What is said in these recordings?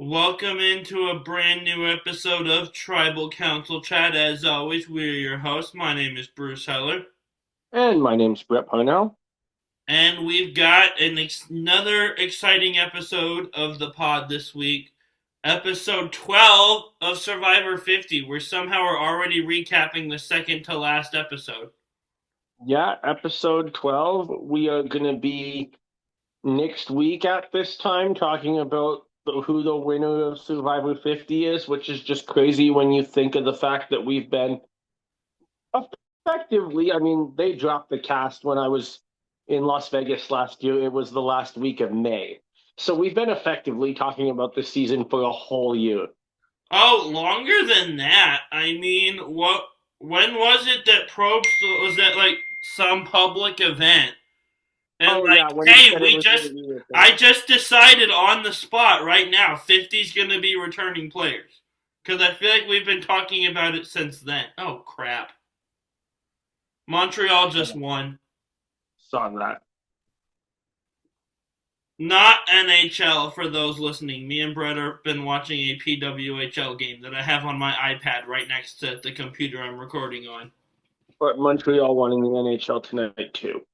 Welcome into a brand new episode of Tribal Council Chat. As always, we're your hosts. My name is Bruce Heller, And my name's Brett Parnell. and we've got another exciting episode of the pod this week. Episode 12 of Survivor 50. We're somehow already recapping the second to last episode. Yeah, episode 12. We are going to be next week at this time talking about who the winner of Survivor 50 is, which is just crazy when you think of the fact that we've been effectively, they dropped the cast when I was in Las Vegas last year. It was the last week of May. So we've been effectively talking about this season for a whole year. Oh, longer than that. What? When was it that Probst was at some public event? And Oh, yeah, when he hey, said it was going to be with I just decided on the spot right now, 50's going to be returning players. Because I feel like we've been talking about it since then. Oh, crap. Montreal just won. Saw that. Not NHL for those listening. Me and Brett have been watching a PWHL game that I have on my iPad right next to the computer I'm recording on. But Montreal won in the NHL tonight, too.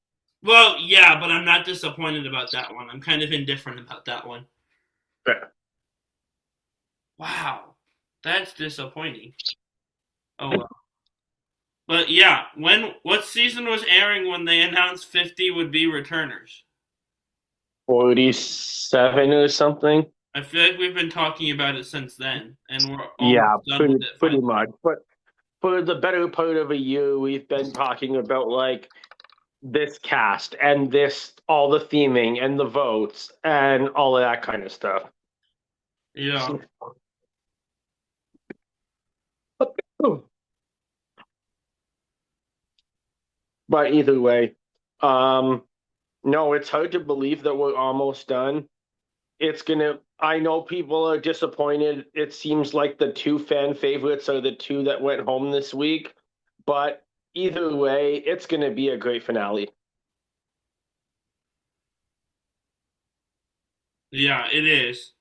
Well, yeah, but I'm not disappointed about that one. I'm kind of indifferent about that one. Fair. Wow. That's disappointing. Oh well. But yeah, what season was airing when they announced 50 would be returners? 47 or something. I feel like we've been talking about it since then, and we're Yeah, almost done pretty with it pretty finally. much. But for the better part of a year, we've been talking about like this cast and this all the theming and the votes and all of that kind of stuff. Yeah. But either way, um, no, it's hard to believe that we're almost done. I know people are disappointed. It seems like the two fan favorites are the two that went home this week, but either way, it's gonna be a great finale. Yeah, it is.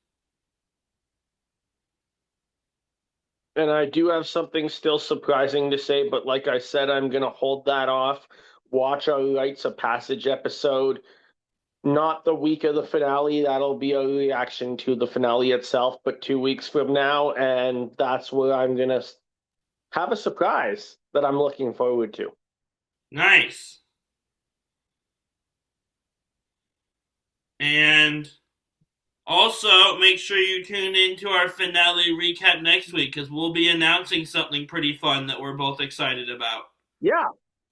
And I do have something still surprising to say, but like I said, I'm gonna hold that off. Watch our Rites of Passage episode, not the week of the finale. That'll be a reaction to the finale itself, but 2 weeks from now, and that's where I'm gonna have a surprise that I'm looking forward to. Nice. And also, make sure you tune in to our finale recap next week because we'll be announcing something pretty fun that we're both excited about. Yeah,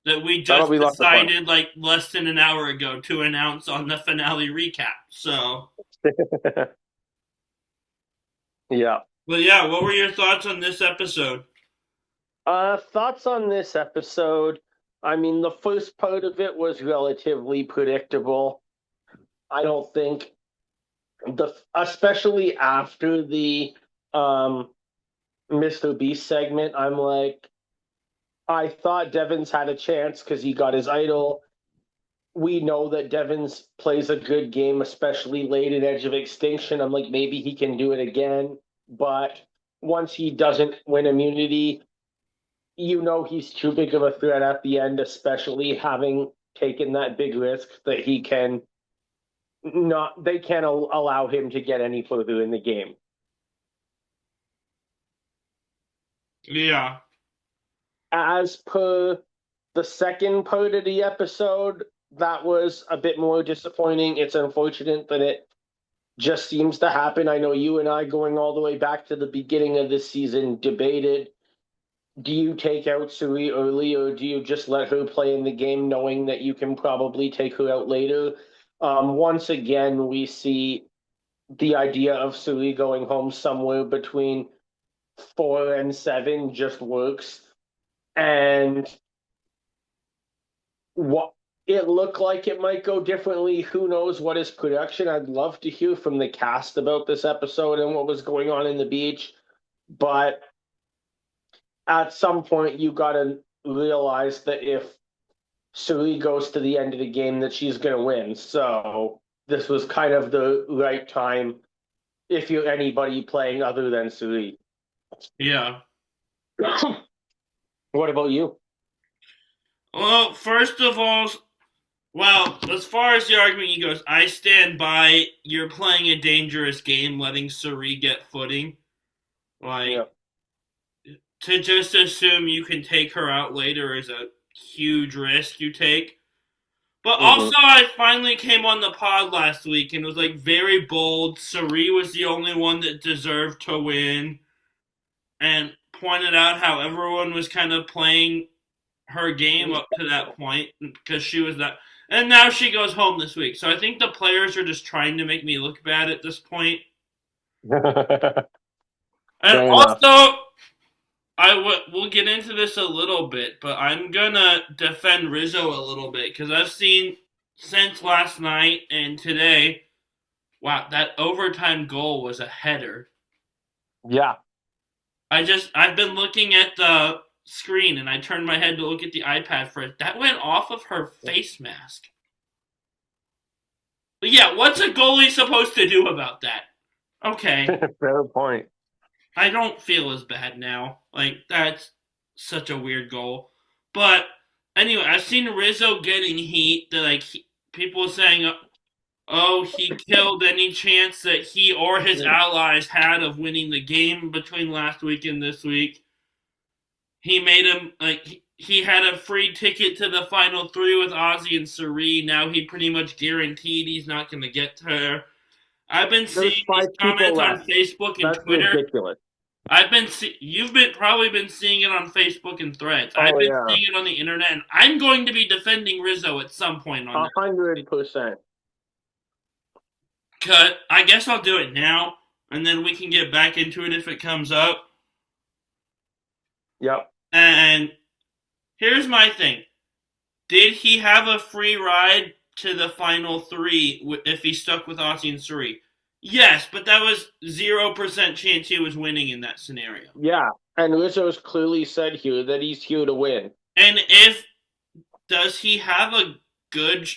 That we that'll just be lots of fun. decided like less than an hour ago to announce on the finale recap. So, Yeah. but yeah, what were your thoughts on this episode? Thoughts on this episode? The first part of it was relatively predictable. I don't think especially after the um Mr. Beast segment, I thought Deven's had a chance because he got his idol. We know that Deven's plays a good game, especially late in Edge of Extinction. I'm like, maybe he can do it again. But once he doesn't win immunity, he's too big of a threat at the end, especially having taken that big risk that he can not, they can't allow him to get any further in the game. Yeah. As per the second part of the episode, that was a bit more disappointing. It's unfortunate that it just seems to happen. I know you and I, going all the way back to the beginning of this season, debated, do you take out Cirie early or do you just let her play in the game knowing that you can probably take her out later? Once again, we see the idea of Cirie going home somewhere between 4 and 7 just works. And what it looked like it might go differently. Who knows what is production? I'd love to hear from the cast about this episode and what was going on in the beach. But at some point, you got to realize that if Cirie goes to the end of the game, that she's going to win. So this was kind of the right time if you're anybody playing other than Cirie. Yeah. What about you? Well, first of all, well, as far as the argument goes, I stand by you're playing a dangerous game, letting Cirie get footing. Like, Yeah. to just assume you can take her out later is a huge risk you take. But Mm-hmm. also, I finally came on the pod last week and was like very bold. Cirie was the only one that deserved to win, and pointed out how everyone was kind of playing her game up to that point because she was that. And now she goes home this week. So I think the players are just trying to make me look bad at this point. And Fair enough. also, we'll get into this a little bit, but I'm gonna defend Rizzo a little bit because I've seen since last night and today. Wow, that overtime goal was a header. Yeah. I've been looking at the screen and I turned my head to look at the iPad for it. That went off of her face mask. But yeah, what's a goalie supposed to do about that? Okay. Fair point. I don't feel as bad now. Like, that's such a weird goal. But anyway, I've seen Rizzo getting heat that, like, people saying, oh, he killed any chance that he or his allies had of winning the game between last week and this week. He made him, like, he had a free ticket to the final three with Ozzy and Cirie. Now he pretty much guaranteed he's not going to get to her. I've been seeing these comments on Facebook and That's Twitter. ridiculous. You've probably been seeing it on Facebook and Threads. I've been seeing it on the internet, and I'm going to be defending Rizzo at some point on that. 100%. I guess I'll do it now, and then we can get back into it if it comes up. Yep. And here's my thing. Did he have a free ride to the final three if he stuck with Ozzy and Cirie? Yes, but that was 0% chance he was winning in that scenario. Yeah, and Rizzo's clearly said here that he's here to win. And does he have a good,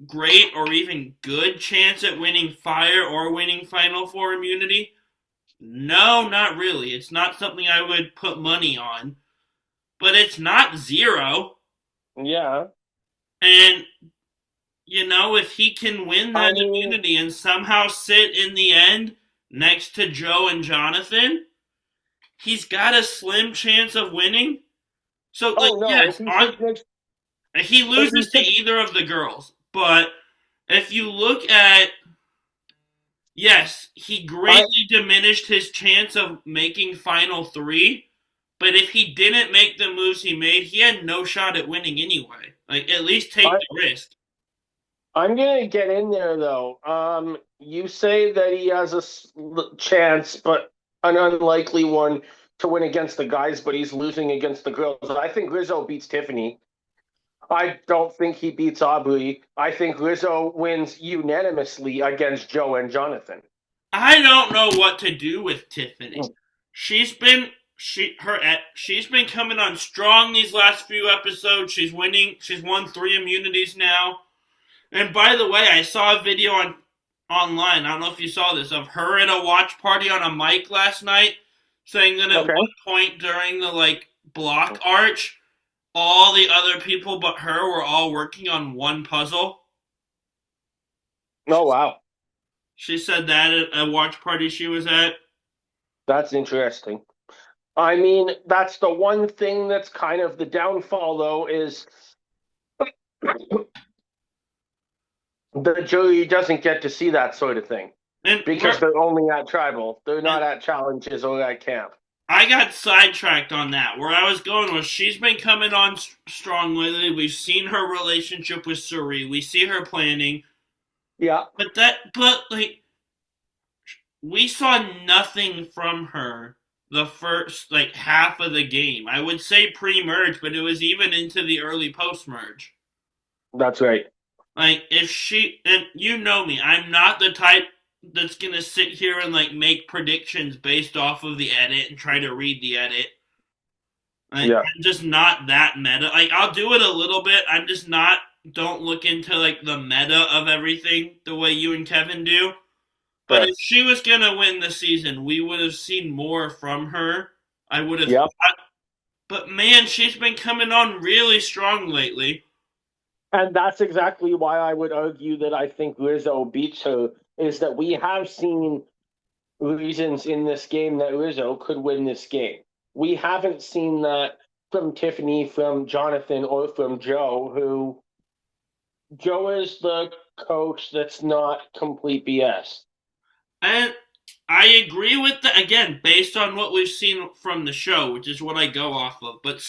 great, or even good chance at winning Fire or winning Final Four immunity? No, not really. It's not something I would put money on. But it's not 0. Yeah. And, if he can win that immunity and somehow sit in the end next to Joe and Jonathan, he's got a slim chance of winning. So, yes, he loses to either of the girls. But if you look at, yes, he greatly diminished his chance of making Final Three. But if he didn't make the moves he made, he had no shot at winning anyway. Like, at least take the risk. I'm going to get in there, though. You say that he has a chance, but an unlikely one to win against the guys, but he's losing against the girls. I think Rizzo beats Tiffany. I don't think he beats Aubrey. I think Rizzo wins unanimously against Joe and Jonathan. I don't know what to do with Tiffany. She's been coming on strong these last few episodes. She's winning. She's won 3 immunities now. And by the way, I saw a video online. I don't know if you saw this, of her at a watch party on a mic last night, saying that at one point during the block arch, all the other people but her were all working on one puzzle. Oh wow! She said that at a watch party she was at. That's interesting. I mean, that's the one thing that's kind of the downfall, though, is the jury doesn't get to see that sort of thing. Because they're only at tribal. They're not at challenges or at camp. I got sidetracked on that. Where I was going was she's been coming on strong lately. We've seen her relationship with Cirie. We see her planning. Yeah. But we saw nothing from her the first half of the game. I would say pre-merge, but it was even into the early post-merge. That's right. And you know me, I'm not the type that's going to sit here and make predictions based off of the edit and try to read the edit. I'm just not that meta. I'll do it a little bit. I'm just don't look into the meta of everything the way you and Kevin do. But fair. if she was going to win the season, we would have seen more from her. I would have Yep. thought. But man, she's been coming on really strong lately. And that's exactly why I would argue that I think Rizzo beats her, is that we have seen reasons in this game that Rizzo could win this game. We haven't seen that from Tiffany, from Jonathan, or from Joe, who Joe is the coach that's not complete BS. And I agree with that, again, based on what we've seen from the show, which is what I go off of. But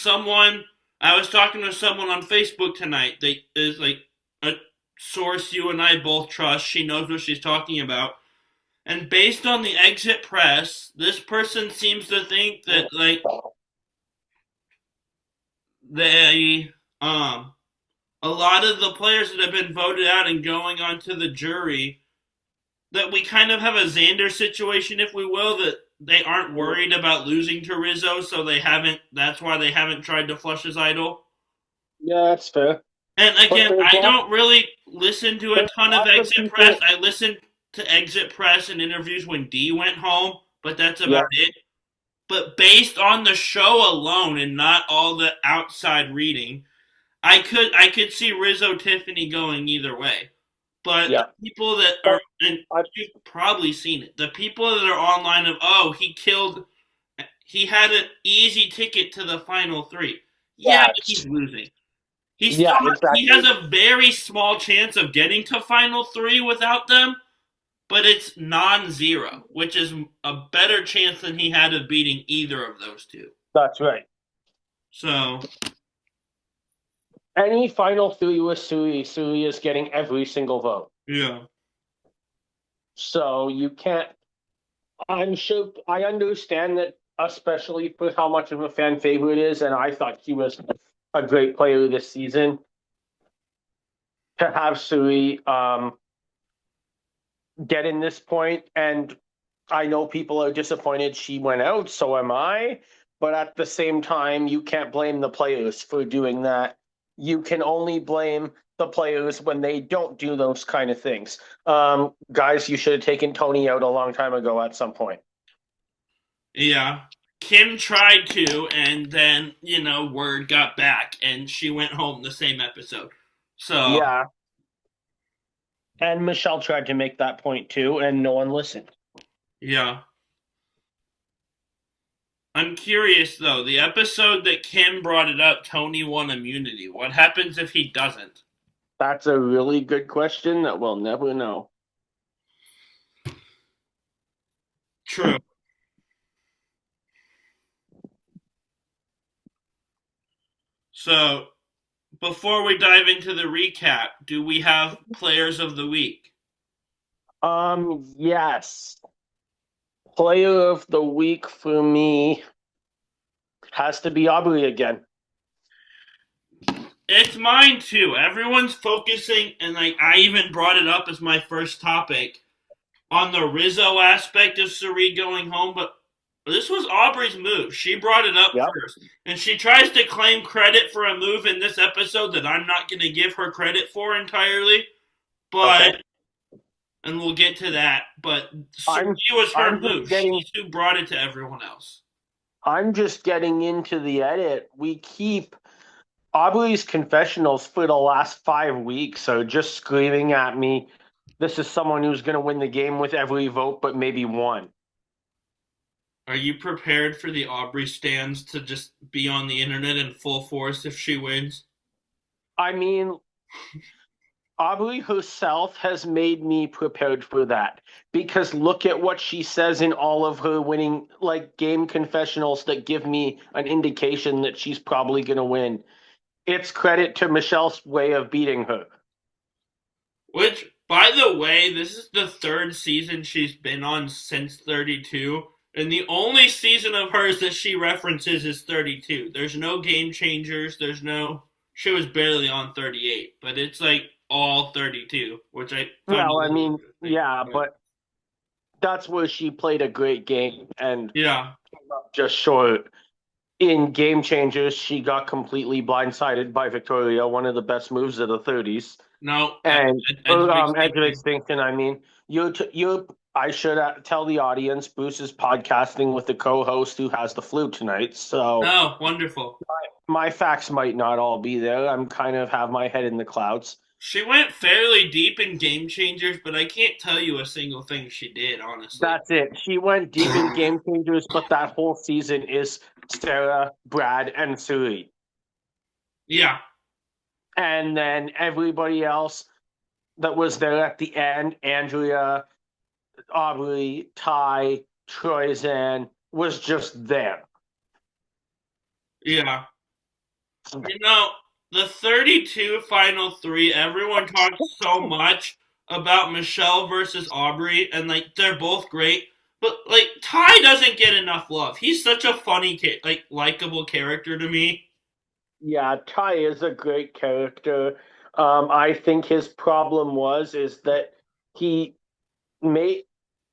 I was talking to someone on Facebook tonight that is like a source you and I both trust. She knows what she's talking about. And based on the exit press, this person seems to think that, like, a lot of the players that have been voted out and going onto the jury, that we kind of have a Xander situation, if we will, that they aren't worried about losing to Rizzo, so that's why they haven't tried to flush his idol. Yeah, that's fair. And again, I don't really listen to a ton of exit press. I listen to exit press and interviews when D went home, but that's about it. But based on the show alone and not all the outside reading, I could see Rizzo Tiffany going either way. But the people that are, and you've probably seen it, the people that are online of, he had an easy ticket to the final three. Yeah, but he's losing. He has a very small chance of getting to final three without them, but it's non-zero, which is a better chance than he had of beating either of those two. That's right. So any final three with Cirie is getting every single vote. Yeah. So you can't. I'm sure I understand that, especially for how much of a fan favorite it is, and I thought he was a great player this season. To have Cirie get in this point, and I know people are disappointed she went out, so am I. But at the same time, you can't blame the players for doing that. You can only blame the players when they don't do those kind of things. Guys, you should have taken Tony out a long time ago at some point. Yeah. Kim tried to, and then, word got back, and she went home the same episode. So yeah. And Michelle tried to make that point too, and no one listened. Yeah. I'm curious, though. The episode that Kim brought it up, Tony won immunity. What happens if he doesn't? That's a really good question that we'll never know. True. So, before we dive into the recap, do we have players of the week? Yes. Player of the week for me has to be Aubrey again. It's mine too. Everyone's focusing, and I even brought it up as my first topic, on the Rizzo aspect of Cirie going home, but this was Aubrey's move. She brought it up first, and she tries to claim credit for a move in this episode that I'm not going to give her credit for entirely, but and we'll get to that. But Cirie was her move. She's who brought it to everyone else. I'm just getting into the edit. We keep Aubrey's confessionals for the last 5 weeks are just screaming at me, this is someone who's going to win the game with every vote but maybe one. Are you prepared for the Aubrey stands to just be on the internet in full force if she wins? I mean, Aubrey herself has made me prepared for that, because look at what she says in all of her winning game confessionals that give me an indication that she's probably going to win. It's credit to Michelle's way of beating her. Which, by the way, this is the third season she's been on since 32, and the only season of hers that she references is 32. There's no game changers. She was barely on 38, but it's all 32, which I... Well, I mean, yeah, but that's where she played a great game, and just short. In Game Changers, she got completely blindsided by Victoria, one of the best moves of the 30s. No, and Edge of Extinction. I mean, you're I should tell the audience Bruce is podcasting with the co-host who has the flu tonight. So Oh, wonderful. my facts might not all be there. I'm kind of have my head in the clouds. She went fairly deep in Game Changers, but I can't tell you a single thing she did, honestly. That's it. She went deep in Game Changers, but that whole season is Sarah, Brad, and Cirie. Yeah. And then everybody else that was there at the end, Andrea, Aubrey, Ty, Troyzan, was just there. Yeah. You know, the 32 final three, everyone talks so much about Michelle versus Aubrey, and, like, they're both great. But, like, Ty doesn't get enough love. He's such a funny, like, likable character to me. Yeah, Ty is a great character. I think his problem is that he made,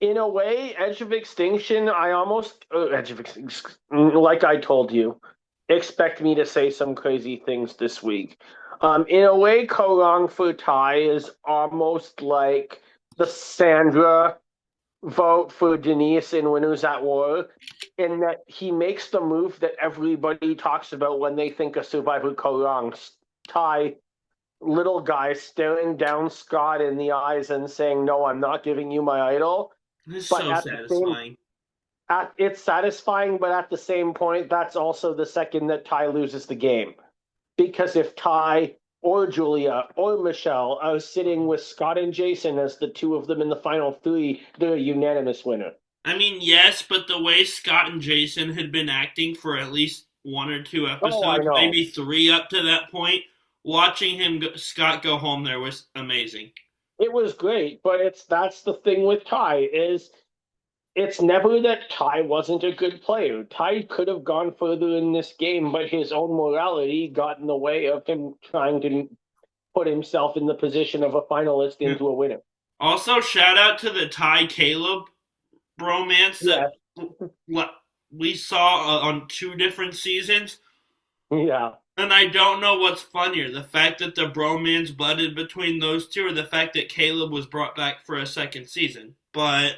in a way, Edge of Extinction. I almost Edge of Extinction, like I told you, expect me to say some crazy things this week. In a way, Korong for Ty is almost like the Sandra vote for Denise in Winners at War, in that he makes the move that everybody talks about when they think of Survivor Korong. Ty, little guy, staring down Scott in the eyes and saying, "No, I'm not giving you my idol." It's But so satisfying. it's satisfying, but at the same point, that's also the second that Ty loses the game. Because if Ty or Julia or Michelle are sitting with Scott and Jason as the two of them in the final three, they're a unanimous winner. I mean, yes, but the way Scott and Jason had been acting for at least one or two episodes, maybe three up to that point, watching Scott go home there was amazing. It was great, but that's the thing with Ty is it's never that Ty wasn't a good player. Ty could have gone further in this game, but his own morality got in the way of him trying to put himself in the position of a finalist into a winner. Also, shout out to the Ty Caleb bromance that we saw on two different seasons. Yeah. And I don't know what's funnier, the fact that the bromance budded between those two or the fact that Caleb was brought back for a second season. But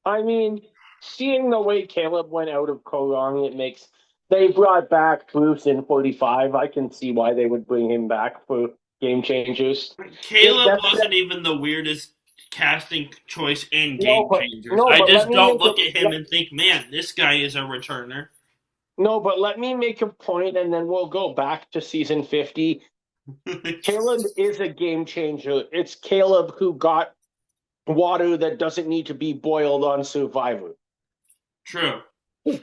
I mean, seeing the way Caleb went out of Korong, it makes they brought back Bruce in 45. I can see why they would bring him back for Game Changers. Caleb wasn't even the weirdest casting choice in Game Changers. I just don't look at him and think, man, this guy is a returner. No, but let me make a point, and then we'll go back to season 50. Caleb is a game changer. It's Caleb who got water that doesn't need to be boiled on Survivor. True. And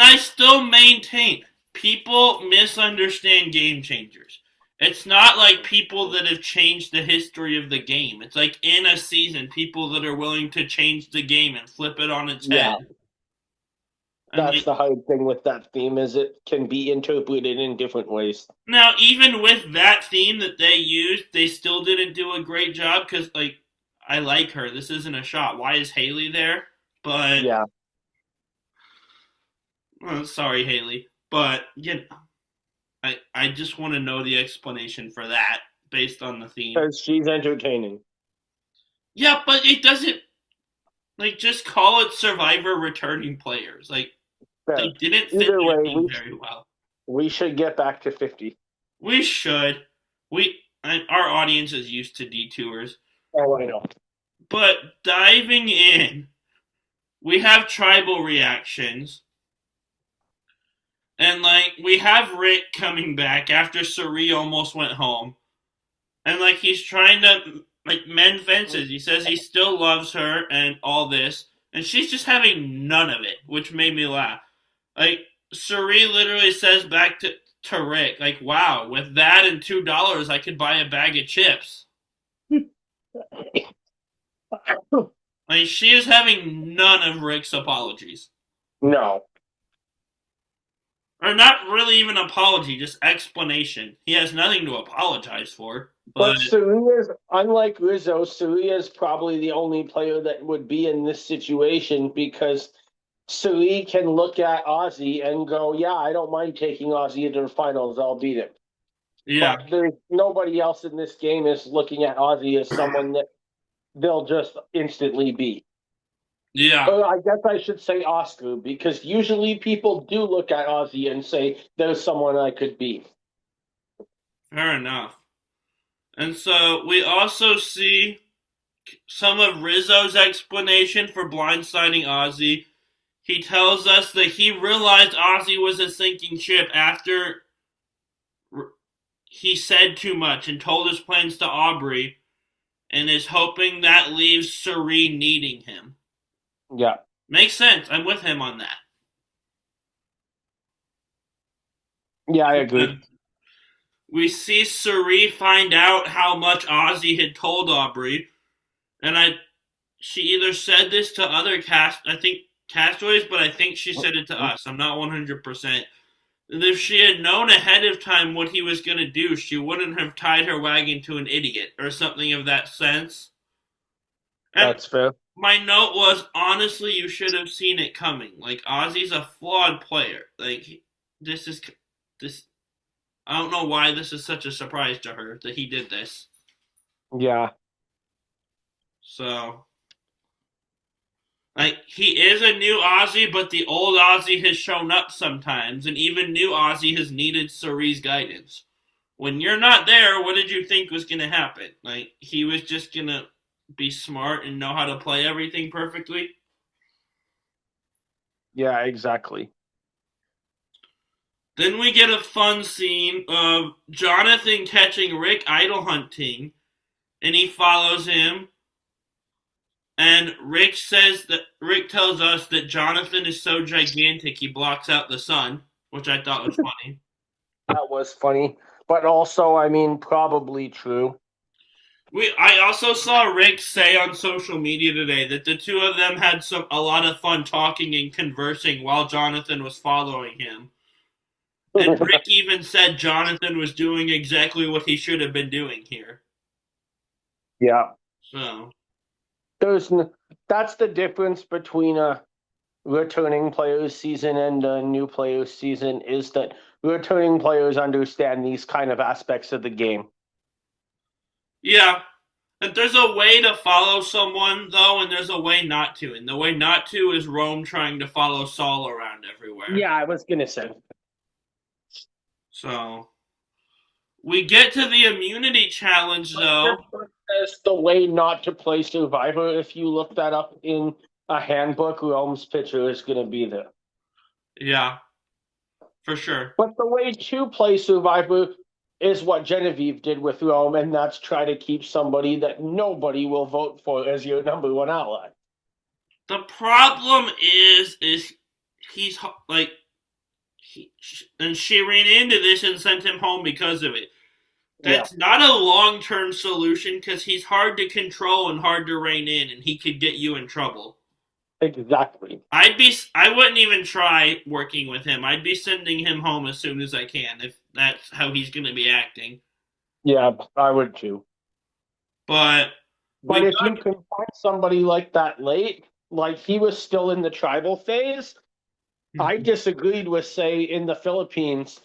I still maintain people misunderstand Game Changers. It's not like people that have changed the history of the game. It's like in a season, people that are willing to change the game and flip it on its head. That's the hard thing with that theme, is it can be interpreted in different ways. Now, even with that theme that they used, they still didn't do a great job because, like, I like her. This isn't a shot. Why is Haley there? But yeah. Well, sorry, Haley. But, you know, I just want to know the explanation for that based on the theme. Because she's entertaining. Yeah, but it doesn't, like, just call it Survivor returning players. Like, they didn't fit the theme very well. We should get back to 50. We should. Our audience is used to detours. Oh, I know. But diving in, we have tribal reactions. And, like, we have Rick coming back after Cirie almost went home. And, like, he's trying to, like, mend fences. He says he still loves her and all this. And she's just having none of it, which made me laugh. Like, Cirie literally says back to Rick, like, wow, with that and $2, I could buy a bag of chips. Like, she is having none of Rick's apologies. No. Or not really even apology, just explanation. He has nothing to apologize for. But Cirie is, unlike Rizzo, Cirie is probably the only player that would be in this situation because Cirie can look at Ozzy and go, yeah, I don't mind taking Ozzy into the finals. I'll beat him. Yeah. But there's nobody else in this game is looking at Ozzy as someone they'll just instantly beat. Yeah, I guess I should say Oscar, because usually people do look at Ozzy and say, there's someone I could beat. fair enough. And so we also see some of Rizzo's explanation for blindsiding Ozzy. He tells us that he realized Ozzy was a sinking ship after he said too much and told his plans to Aubrey, and is hoping that leaves Cirie needing him. Yeah. Makes sense. I'm with him on that. Yeah, I agree. We see Cirie find out how much Ozzy had told Aubrey, and she either said this to other castaways, but I think she said it to us. I'm not 100%. And if she had known ahead of time what he was going to do, she wouldn't have tied her wagon to an idiot or something of that sense. And that's fair. my note was, honestly, you should have seen it coming. Like, Ozzy's a flawed player. Like, this. I don't know why this is such a surprise to her that he did this. Yeah. So, like, he is a new Ozzy, but the old Ozzy has shown up sometimes, and even new Ozzy has needed Cirie's guidance. When you're not there, what did you think was going to happen? Like, he was just going to be smart and know how to play everything perfectly? Yeah, exactly. Then we get a fun scene of Jonathan catching Rick idol hunting, and he follows him. And Rick tells us that Jonathan is so gigantic he blocks out the sun, which I thought was funny. That was funny, but also, I mean, probably true. I also saw Rick say on social media today that the two of them had a lot of fun talking and conversing while Jonathan was following him. And Rick even said Jonathan was doing exactly what he should have been doing here. Yeah. So that's the difference between a returning players season and a new players season, is that returning players understand these kind of aspects of the game. yeah, and there's a way to follow someone though, and there's a way not to. And the way not to is Rome trying to follow Saul around everywhere. Yeah, I was gonna say. So we get to the immunity challenge though. As the way not to play Survivor, if you look that up in a handbook, Rome's picture is gonna be there. Yeah, for sure. But the way to play Survivor is what Genevieve did with Rome, and that's try to keep somebody that nobody will vote for as your number one ally. The problem is he's like, and she ran into this and sent him home because of it. That's not a long-term solution because he's hard to control and hard to rein in, and he could get you in trouble. Exactly. I wouldn't even try working with him. I'd be sending him home as soon as I can if that's how he's going to be acting. Yeah, I would too. But if you can find somebody like that late, like he was still in the tribal phase, I disagreed with, say, in the Philippines.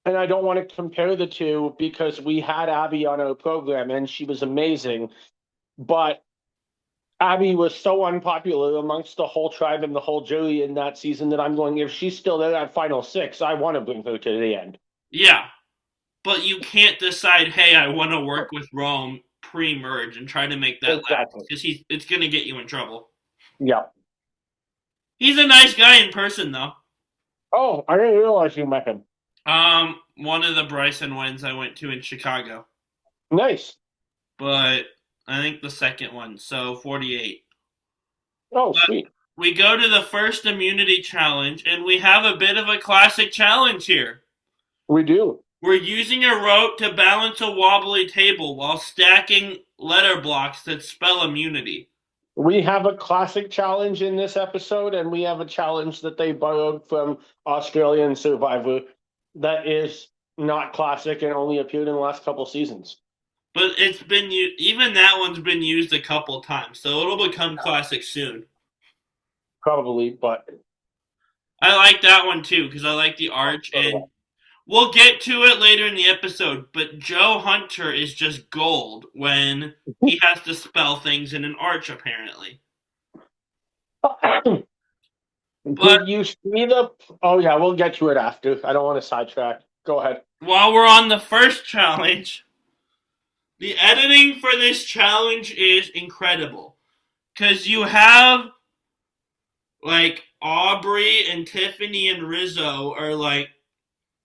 And I don't want to compare the two because we had Abby on our program and she was amazing. But Abby was so unpopular amongst the whole tribe and the whole jury in that season that I'm going, if she's still there at Final Six, I want to bring her to the end. Yeah. But you can't decide, hey, I want to work with Rome pre-merge and try to make that last because it's going to get you in trouble. Yeah. He's a nice guy in person, though. Oh, I didn't realize you met him. One of the Bryson wins I went to in Chicago. Nice. But I think the second one, so 48. Oh, sweet. We go to the first immunity challenge, and we have a bit of a classic challenge here. We do. We're using a rope to balance a wobbly table while stacking letter blocks that spell immunity. We have a classic challenge in this episode, and we have a challenge that they borrowed from Australian Survivor that is not classic and only appeared in the last couple seasons. But it's been even that one's been used a couple times, so it'll become classic soon. Probably, but I like that one too because I like the arch, and we'll get to it later in the episode, but Joe Hunter is just gold when he has to spell things in an arch, apparently. But Did you see the? Oh yeah, we'll get to it after. I don't want to sidetrack. Go ahead. while we're on the first challenge, the editing for this challenge is incredible. Because you have, like, Aubrey and Tiffany and Rizzo are, like,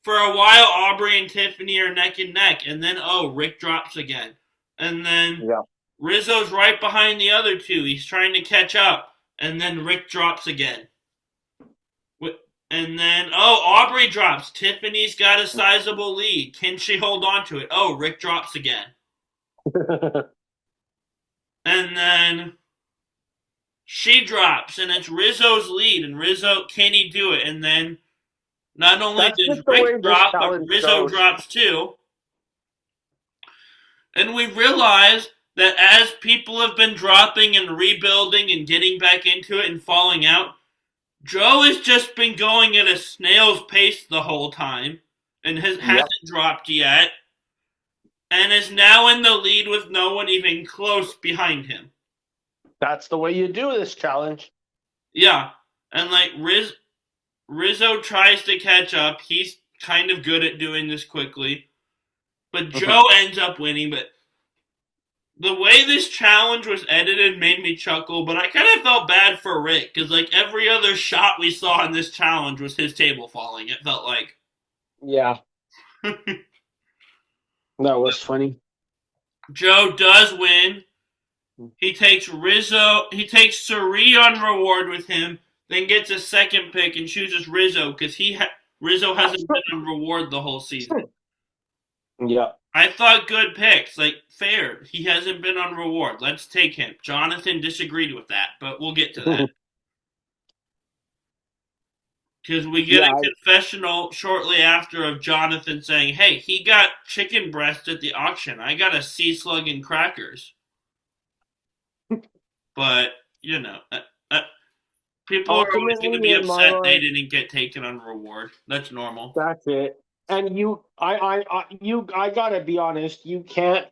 for a while, Aubrey and Tiffany are neck and neck, and then, Rick drops again. And then Yeah. Rizzo's right behind the other two. He's trying to catch up, and then Rick drops again. And then, Aubrey drops. Tiffany's got a sizable lead. Can she hold on to it? Rick drops again. And then she drops, and it's Rizzo's lead, and Rizzo, can he do it? And then not only That's does just the way Rick this drop, but challenge Rizzo goes. drops too. And we realize that as people have been dropping and rebuilding and getting back into it and falling out, Joe has just been going at a snail's pace the whole time and hasn't dropped yet, and is now in the lead with no one even close behind him. That's the way you do this challenge. Yeah, and like Rizzo tries to catch up. He's kind of good at doing this quickly, but Joe ends up winning. But the way this challenge was edited made me chuckle, but I kind of felt bad for Rick, because like every other shot we saw in this challenge was his table falling, it felt like. Yeah. That was funny. Joe does win. He takes Cirie on reward with him, then gets a second pick and chooses Rizzo, because Rizzo hasn't been on reward the whole season. Yeah. I thought good picks, like fair. He hasn't been on reward. Let's take him. Jonathan disagreed with that, but we'll get to that. Because we get a confessional shortly after of Jonathan saying, hey, he got chicken breast at the auction. I got a sea slug and crackers. But, people are always going to be upset they didn't get taken on reward. That's normal. That's it. And I gotta be honest, you can't,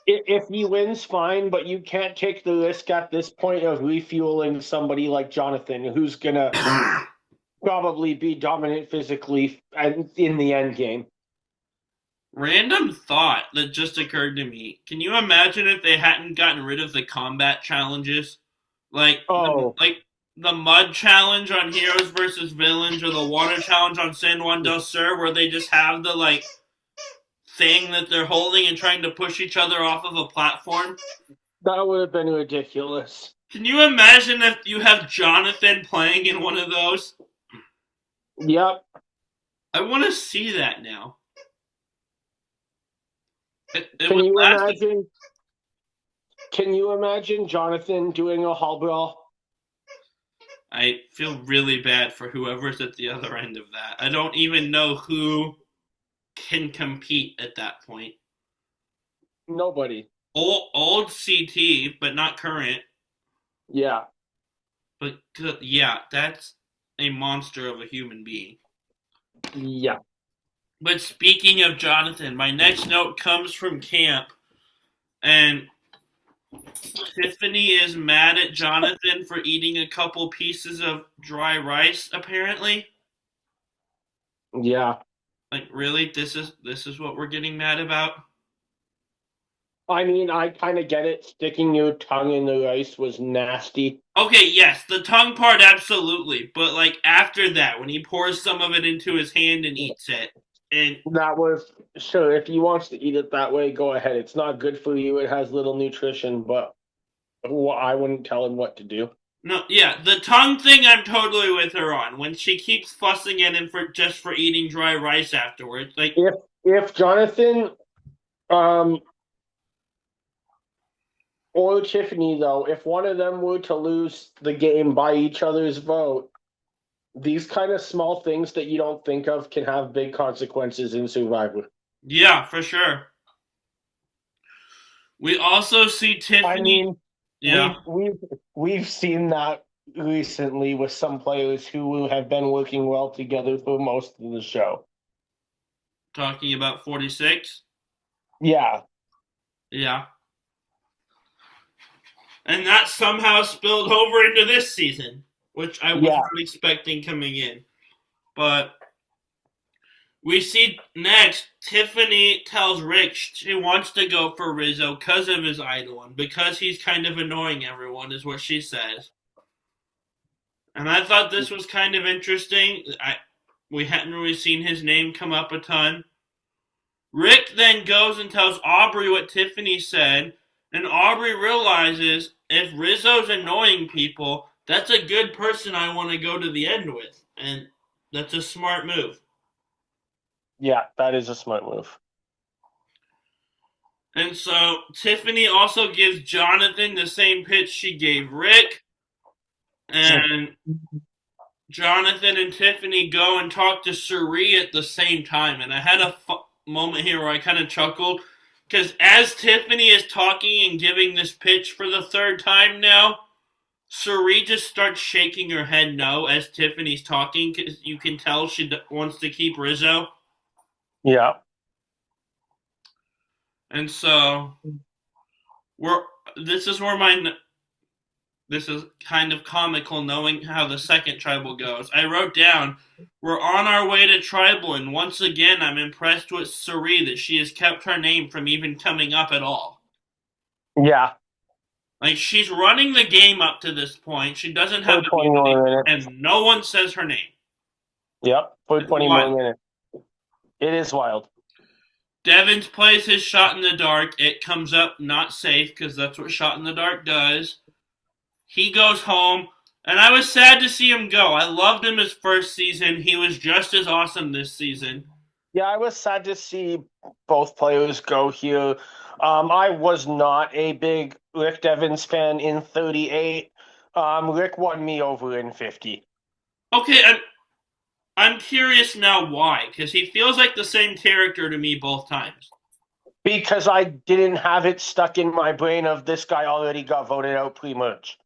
if he wins, fine, but you can't take the risk at this point of refueling somebody like Jonathan, who's gonna probably be dominant physically in the end game. Random thought that just occurred to me. Can you imagine if they hadn't gotten rid of the combat challenges? Like the mud challenge on Heroes versus Villains, or the water challenge on San Juan del Sur, where they just have the like thing that they're holding and trying to push each other off of a platform. That would have been ridiculous. Can you imagine if you have Jonathan playing in one of those? Yep. I want to see that now. Can you imagine Jonathan doing a hall brawl? I feel really bad for whoever's at the other end of that. I don't even know who can compete at that point. Nobody. Old CT, but not current. Yeah. But yeah, that's a monster of a human being. Yeah. But speaking of Jonathan, my next note comes from camp, and Tiffany is mad at Jonathan for eating a couple pieces of dry rice, apparently. Yeah. Like, really? This is what we're getting mad about? I mean, I kind of get it. Sticking your tongue in the rice was nasty. Okay, yes, the tongue part, absolutely. But, like, after that, when he pours some of it into his hand and eats it, and that was, sure, if he wants to eat it that way, go ahead. It's not good for you. It has little nutrition, but I wouldn't tell him what to do. No, yeah, the tongue thing I'm totally with her on. When she keeps fussing at him just for eating dry rice afterwards, like if Jonathan, or Tiffany, though, if one of them were to lose the game by each other's vote, these kind of small things that you don't think of can have big consequences in Survivor. Yeah, for sure. We also see Tiffany. I mean, yeah, we've seen that recently with some players who have been working well together for most of the show. talking about 46. Yeah. Yeah. And that somehow spilled over into this season, which I was Yeah. not expecting coming in. But we see next, Tiffany tells Rick she wants to go for Rizzo because of his idol and because he's kind of annoying everyone, is what she says. And I thought this was kind of interesting. We hadn't really seen his name come up a ton. Rick then goes and tells Aubrey what Tiffany said, and Aubrey realizes if Rizzo's annoying people, that's a good person I want to go to the end with. And that's a smart move. Yeah, that is a smart move. And so Tiffany also gives Jonathan the same pitch she gave Rick. And Jonathan and Tiffany go and talk to Cirie at the same time. And I had a moment here where I kind of chuckled. Because as Tiffany is talking and giving this pitch for the third time now, Cirie just starts shaking her head no as Tiffany's talking. Because you can tell she wants to keep Rizzo. Yeah. And so this is kind of comical knowing how the second tribal goes. I wrote down, we're on our way to tribal, and once again I'm impressed with Cirie that she has kept her name from even coming up at all. Yeah. Like, she's running the game up to this point. She doesn't have immunity, and no one says her name. Yep, for 20 more minutes. It is wild. Deven plays his shot in the dark. It comes up not safe because that's what shot in the dark does. He goes home, and I was sad to see him go. I loved him his first season. He was just as awesome this season. Yeah, I was sad to see both players go here. I was not a big Rick Devens fan in 38. Rick won me over in 50. Okay, I'm curious now why, because he feels like the same character to me both times. Because I didn't have it stuck in my brain of this guy already got voted out pre-merge.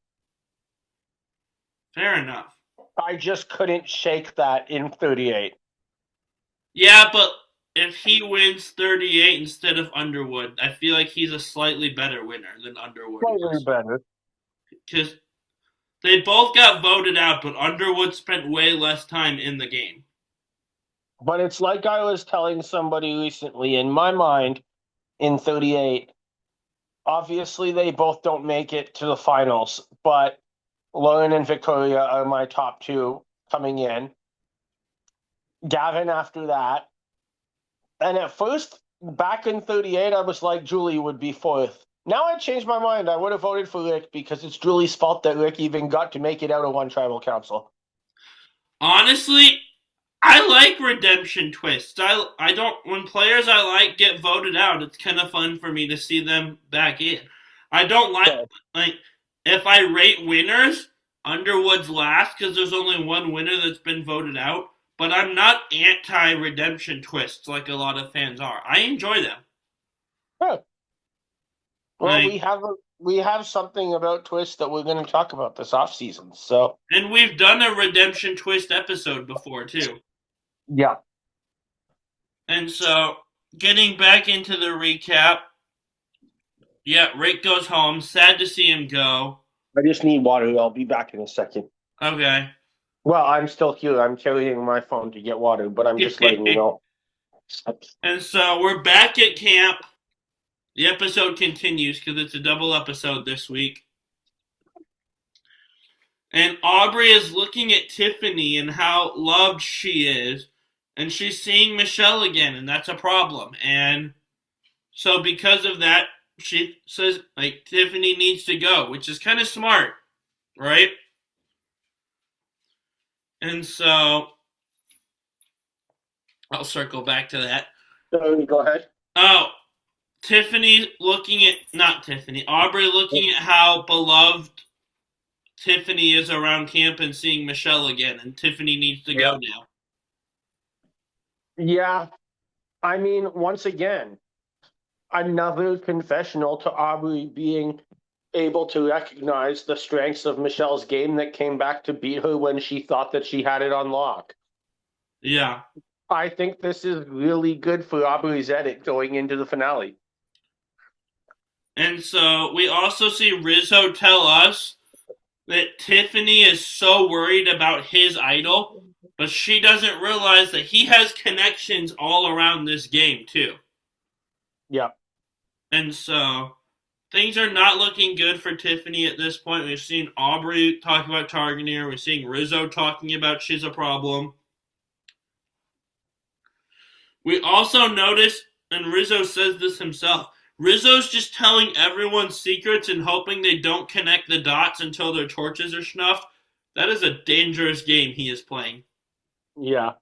Fair enough. I just couldn't shake that in 38. Yeah, but if he wins 38 instead of Underwood, I feel like he's a slightly better winner than Underwood. Slightly better. Because they both got voted out, but Underwood spent way less time in the game. But it's like I was telling somebody recently, in my mind, in 38, obviously they both don't make it to the finals, but Lauren and Victoria are my top two coming in. Gavin after that. And at first, back in 38, I was like, Julie would be fourth. Now I changed my mind. I would have voted for Rick because it's Julie's fault that Rick even got to make it out of one tribal council. Honestly, I like redemption twists. I don't, when players I like get voted out, it's kind of fun for me to see them back in. I don't like if I rate winners, Underwood's last because there's only one winner that's been voted out. But I'm not anti-redemption twists like a lot of fans are. I enjoy them. Huh. Well, we have something about twists that we're going to talk about this off season. So, and we've done a redemption twist episode before too. Yeah. And so, getting back into the recap, yeah, Rick goes home. Sad to see him go. I just need water. I'll be back in a second. Okay. Well, I'm still here. I'm carrying my phone to get water, but I'm just letting you know. And so we're back at camp. The episode continues because it's a double episode this week. And Aubrey is looking at Tiffany and how loved she is. And she's seeing Michelle again, and that's a problem. And so because of that, she says, like, Tiffany needs to go, which is kind of smart, right? And so I'll circle back to that. Go ahead. Oh, Aubrey looking at how beloved Tiffany is around camp and seeing Michelle again, and Tiffany needs to go now. Yeah. I mean, once again, another confessional to Aubrey being able to recognize the strengths of Michelle's game that came back to beat her when she thought that she had it on lock. Yeah. I think this is really good for Aubrey's edit going into the finale. And so we also see Rizzo tell us that Tiffany is so worried about his idol, but she doesn't realize that he has connections all around this game too. Yeah. And so things are not looking good for Tiffany at this point. We've seen Aubrey talk about targeting her. We're seeing Rizzo talking about she's a problem. We also notice, and Rizzo says this himself, Rizzo's just telling everyone secrets and hoping they don't connect the dots until their torches are snuffed. That is a dangerous game he is playing. Yeah.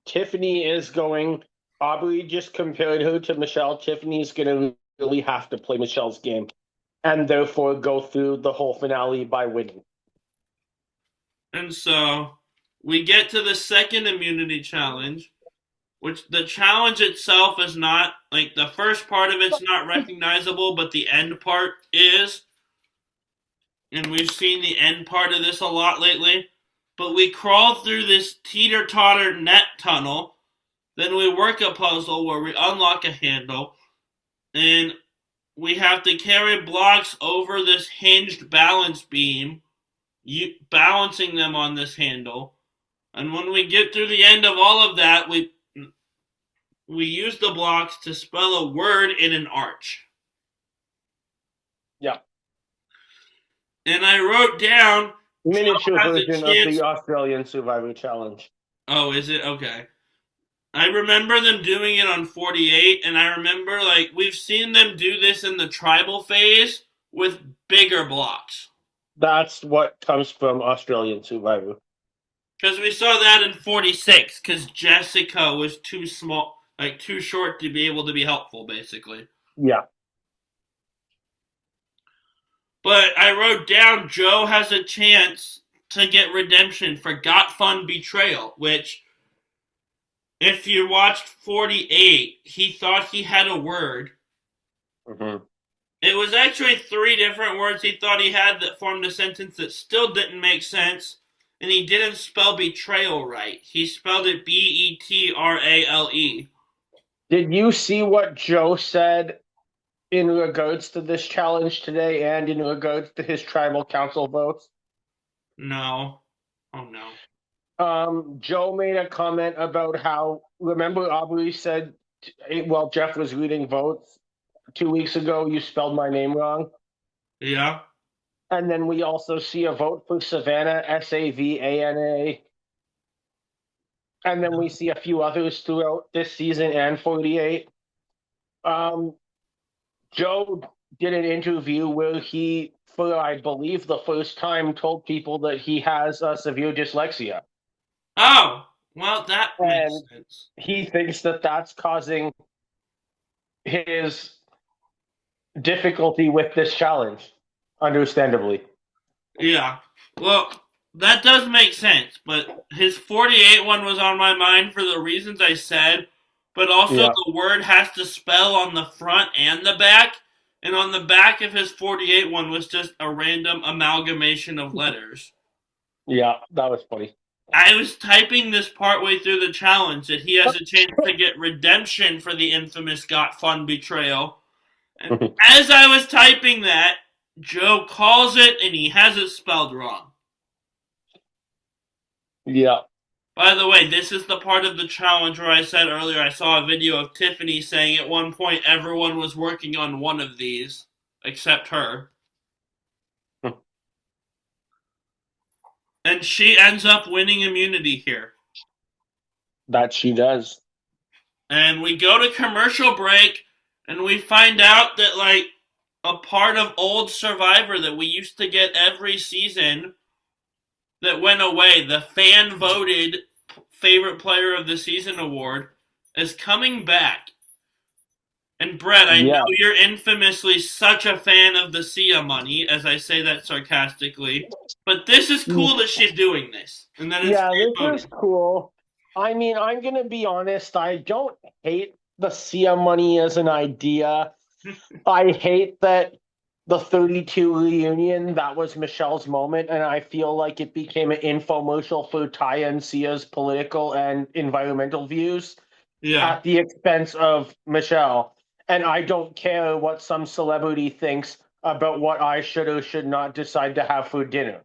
Tiffany is going. Aubrey just compared her to Michelle. Tiffany's going to really have to play Michelle's game and therefore go through the whole finale by winning. And so we get to the second immunity challenge, which the challenge itself is not, like, the first part of it's not recognizable, but the end part is. And we've seen the end part of this a lot lately. But we crawl through this teeter-totter net tunnel. Then we work a puzzle where we unlock a handle. And we have to carry blocks over this hinged balance beam, balancing them on this handle. And when we get through the end of all of that, we use the blocks to spell a word in an arch. Yeah. And I wrote down miniature version of the Australian Survivor Challenge. Oh, is it? Okay. I remember them doing it on 48, and I remember, like, we've seen them do this in the tribal phase with bigger blocks. That's what comes from Australian Survivor. Because we saw that in 46, because Jessica was too small, like, too short to be able to be helpful, basically. Yeah. But I wrote down Joe has a chance to get redemption for Got Fun Betrayal, which, if you watched 48, he thought he had a word. Mm-hmm. It was actually 3 different words he thought he had that formed a sentence that still didn't make sense, and he didn't spell betrayal right. He spelled it Betrale. Did you see what Joe said in regards to this challenge today and in regards to his tribal council votes? No. Oh, no. Joe made a comment about how, remember Aubrey said, well, Jeff was reading votes 2 weeks ago, you spelled my name wrong. Yeah. And then we also see a vote for Savannah, Savana. And then we see a few others throughout this season and 48. Joe did an interview where he, for I believe the first time, told people that he has severe dyslexia. Oh, well, that makes sense. He thinks that that's causing his difficulty with this challenge, understandably. Yeah. Well, that does make sense, but his 48 one was on my mind for the reasons I said, but also the word has to spell on the front and the back, and on the back of his 48 one was just a random amalgamation of letters. Yeah, that was funny. I was typing this partway through the challenge that he has a chance to get redemption for the infamous Got Fun Betrayal. And as I was typing that, Joe calls it and he has it spelled wrong. Yeah. By the way, this is the part of the challenge where I said earlier I saw a video of Tiffany saying at one point everyone was working on one of these, except her. And she ends up winning immunity here. That she does. And we go to commercial break, and we find out that, like, a part of old Survivor that we used to get every season that went away, the fan-voted Favorite Player of the Season award, is coming back. And Brett, I know you're infamously such a fan of the Sia money, as I say that sarcastically, but this is cool that she's doing this. And that this is cool. I mean, I'm going to be honest, I don't hate the Sia money as an idea. I hate that the 32 reunion, that was Michelle's moment, and I feel like it became an infomercial for Ty and Sia's political and environmental views Yeah. at the expense of Michelle. And I don't care what some celebrity thinks about what I should or should not decide to have for dinner.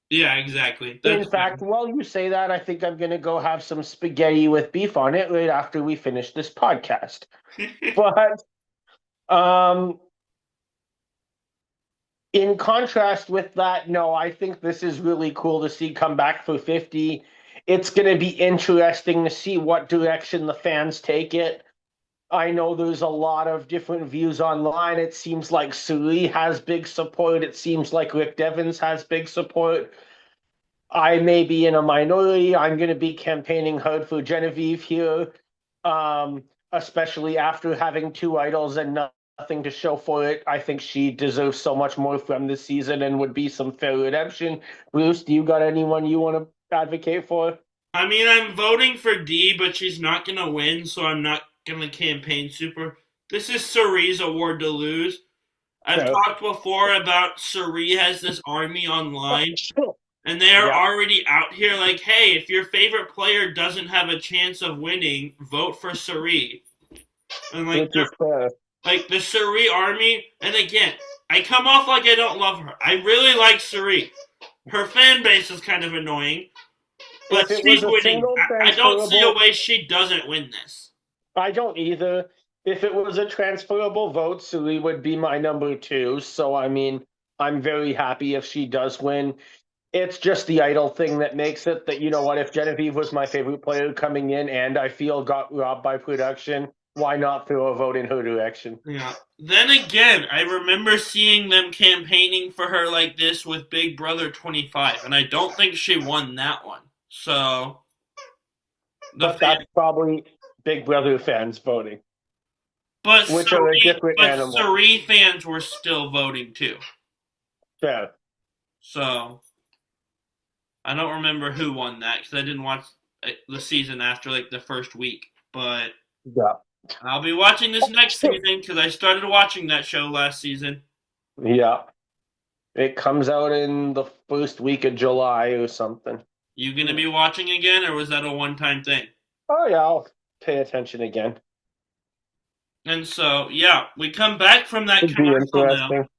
Yeah, exactly. In That's fact, while you say that, I think I'm going to go have some spaghetti with beef on it right after we finish this podcast. fair. But um, in contrast with that, no, I think this is really cool to see come back for 50. It's going to be interesting to see what direction the fans take it. I know there's a lot of different views online. It seems like Cirie has big support. It seems like Rick Devens has big support. I may be in a minority. I'm going to be campaigning hard for Genevieve here, especially after having two idols and nothing to show for it. I think she deserves so much more from this season and would be some fair redemption. Bruce, do you got anyone you want to advocate for? I mean, I'm voting for D, but she's not going to win, so I'm not going to campaign super. This is Cirie's award to lose. I've Fair. talked before about Cirie has this army online, and they are Yeah, already out here like, hey, if your favorite player doesn't have a chance of winning, vote for Cirie. And like, which is fair. like the Cirie army, and again, I come off like I don't love her. I really like Cirie. Her fan base is kind of annoying, but If it she's was a winning. single I don't see a transferable, way she doesn't win this. I don't either. If it was a transferable vote, Cirie would be my number two. So, I mean, I'm very happy if she does win. It's just the idol thing that makes it that, you know what, if Genevieve was my favorite player coming in and I feel got robbed by production, why not throw a vote in her direction? Yeah. Then again, I remember seeing them campaigning for her like this with Big Brother 25, and I don't think she won that one. So the But that's probably Big Brother fans voting, but which are a Cirie, different but animal. Cirie fans were still voting too. Fair. So I don't remember who won that because I didn't watch the season after like the first week. But Yeah. I'll be watching this next season because I started watching that show last season. Yeah. It comes out in the first week of July or something. You gonna be watching again, or was that a one-time thing? Oh, yeah, I'll pay attention again. And so, yeah, we come back from that It'd be commercial now, interesting.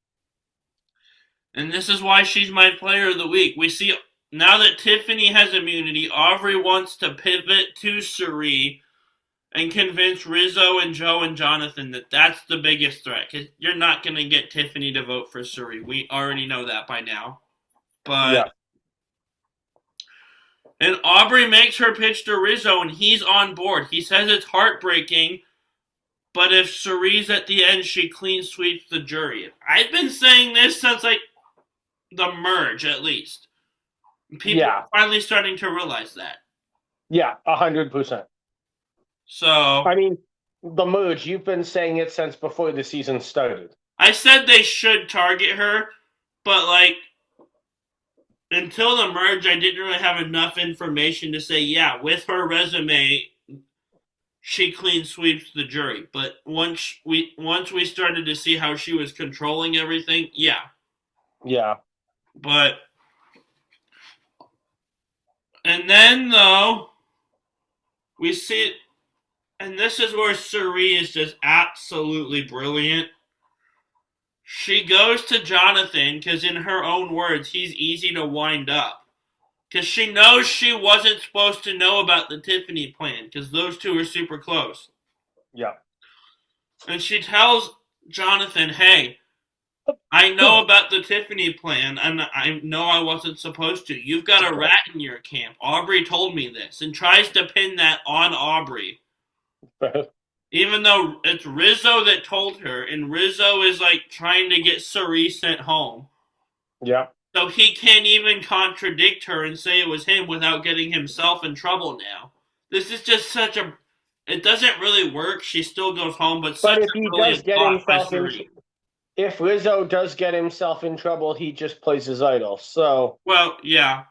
and this is why she's my player of the week. We see now that Tiffany has immunity, Aubrey wants to pivot to Cirie and convince Rizzo and Joe and Jonathan that that's the biggest threat. Because you're not going to get Tiffany to vote for Cirie. We already know that by now. But Yeah. and Aubrey makes her pitch to Rizzo, and he's on board. He says it's heartbreaking, but if Cirie's at the end, she clean sweeps the jury. I've been saying this since like the merge, at least. People are finally starting to realize that. Yeah, 100%. So I mean, the merge, you've been saying it since before the season started. I said they should target her, but like until the merge, I didn't really have enough information to say, yeah, with her resume, she clean sweeps the jury. But once we started to see how she was controlling everything, yeah. Yeah. But and then though we see, and this is where Cirie is just absolutely brilliant. She goes to Jonathan because, in her own words, he's easy to wind up. Because she knows she wasn't supposed to know about the Tiffany plan because those two are super close. Yeah. And she tells Jonathan, hey, I know about the Tiffany plan and I know I wasn't supposed to. You've got a rat in your camp. Aubrey told me this and tries to pin that on Aubrey. Even though it's Rizzo that told her, and Rizzo is like trying to get Cirie sent home. Yeah. So he can't even contradict her and say it was him without getting himself in trouble now. This is just such a... It doesn't really work. She still goes home, but such if a he brilliant does get plot by himself in, Cirie. if Rizzo does get himself in trouble, he just plays his idol. So Well, yeah.